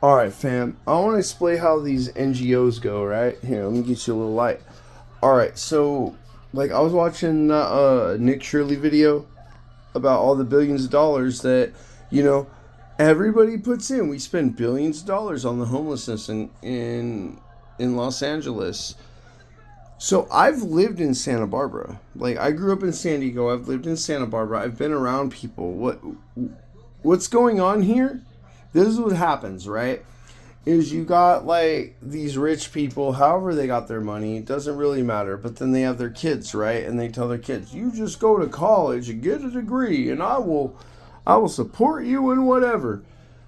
All right, fam. I want to explain how these NGOs go. Right here, let me get you a little light. All right, so like I was watching Nick Shirley video about all the billions of dollars that you know everybody puts in. We spend billions of dollars on the homelessness in Los Angeles. So I've lived in Santa Barbara. Like I grew up in San Diego. I've lived in Santa Barbara. I've been around people. What's going on here? This is what happens, right? Is you got like these rich people, however they got their money, it doesn't really matter. But then they have their kids, right? And they tell their kids, "You just go to college and get a degree, and I will support you in whatever."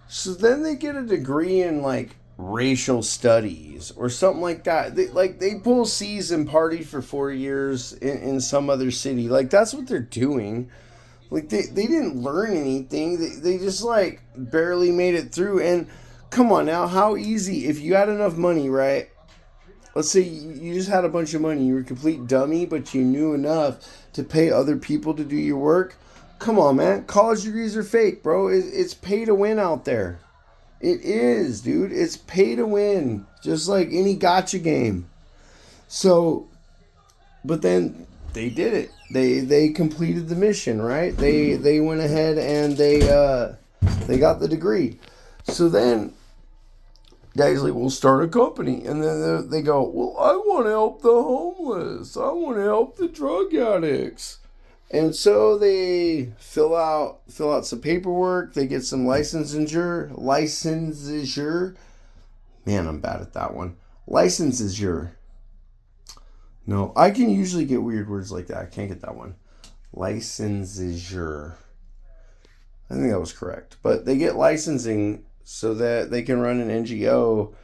So then they get a degree in like racial studies or something like that. They pull C's and party for 4 years in some other city. Like that's what they're doing. Like they didn't learn anything. They just like barely made it through. And come on now, how easy if you had enough money, right? Let's say you just had a bunch of money. You were a complete dummy, but you knew enough to pay other people to do your work. Come on, man. College degrees are fake, bro. It's pay to win out there. It is, dude. It's pay to win, just like any gotcha game. So, but then they did it. They completed the mission, right? They went ahead and they got the degree. So then guys like, we'll start a company, and then they go, well, I want to help the homeless. I want to help the drug addicts. And so they fill out some paperwork. They get some licensure. Man, I'm bad at that one. Licensure. No, I can usually get weird words like that. I can't get that one. Licensure. I think that was correct. But they get licensing so that they can run an NGO,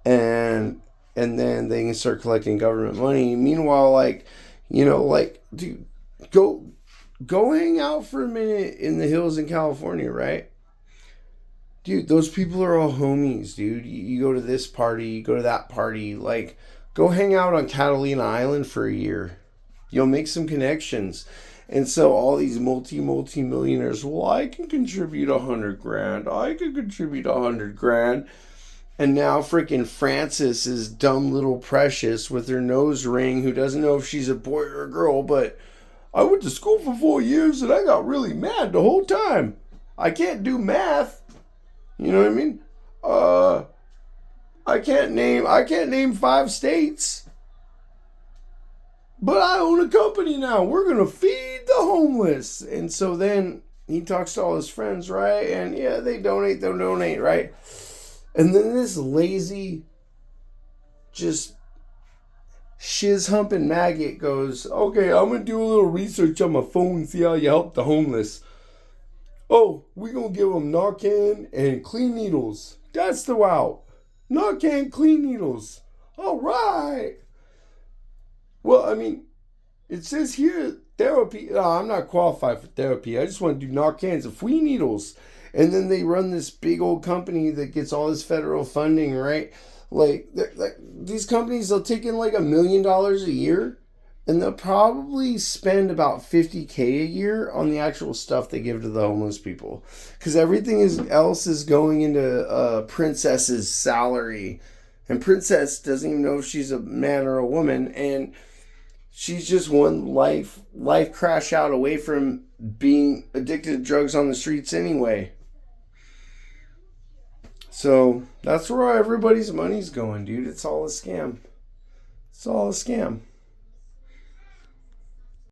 and then they can start collecting government money. Meanwhile, dude, go hang out for a minute in the hills in California, right? Dude, those people are all homies, dude. You go to this party, you go to that party. Like, go hang out on Catalina Island for a year. You'll make some connections. And so all these multi millionaires, well, I can contribute 100 grand. I can contribute 100 grand. And now freaking Frances is dumb little Precious with her nose ring, who doesn't know if she's a boy or a girl, but I went to school for 4 years and I got really mad the whole time. I can't do math. You know what I mean? I can't name 5 states. But I own a company now. We're gonna feed the homeless. And so then he talks to all his friends, right? And yeah, they donate, right? And then this lazy, just shiz humping maggot goes, okay, I'm gonna do a little research on my phone, see how you help the homeless. Oh, we're gonna give them Narcan and clean needles. That's the route. Narcan, clean needles. All right. Well, I mean, it says here therapy. No, I'm not qualified for therapy. I just want to do Narcans and flea needles. And then they run this big old company that gets all this federal funding, right? Like these companies, they'll take in like $1 million a year, and they'll probably spend about 50K a year on the actual stuff they give to the homeless people, because everything else is going into Princess's salary, and Princess doesn't even know if she's a man or a woman, and she's just one life crash out away from being addicted to drugs on the streets anyway. So that's where everybody's money's going, dude. It's all a scam. It's all a scam.